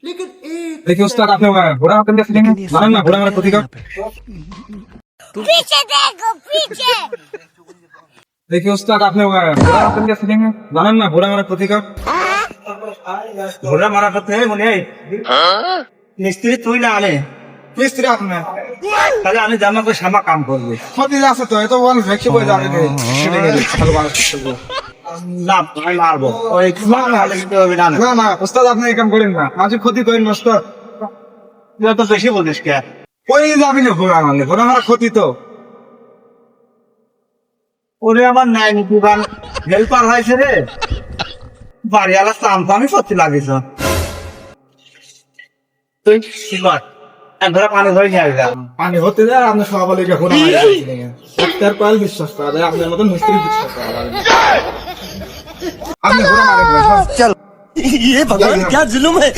देखिए उस्ताद आपने घोड़ा मारते कैसे देंगे मालूम ना घोड़ा मारा खुद का पीछे देखो पीछे। देखिए उस्ताद आपने घोड़ा मारते कैसे देंगे मालूम ना घोड़ा मारा खुद का ঘোড়া মারা করতে মনে হয় মিস্ত্রি তুই না আনে मिस्त्री आपने তাহলে আমি জামা করে শ্যামা কাম করবে खुद ही আছে তো এত বল ভেক্সি বই যাবে রে সেটা গেলে ভালো ভালো না আমি মারবো ওই না হলে কিন্তু হবে না না না উস্তাদ আপনি এই কাম করেন না আজ ক্ষতি করেন উস্তাদ তুই তো বেশি বলিস কে ওই যাবি না ঘোড়া মারা ক্ষতি তো ওরে আমার নাই নিতিবান হেল্পার হয়েছে রে বাড়িওয়ালা চামচামি সত্যি লাগিস তুই কি কর একবার পানি ধরে নিয়ে আসবি পানি হতে যায় আপনি সব বলে ঘোড়া মারা ডাক্তার পাল বিশ্বাস করা যায় আপনার মতন মিস্ত্রি বিশ্বাস করা যায় আপনি ঘোড়া মারেন ये भगवान क्या जुलुम है।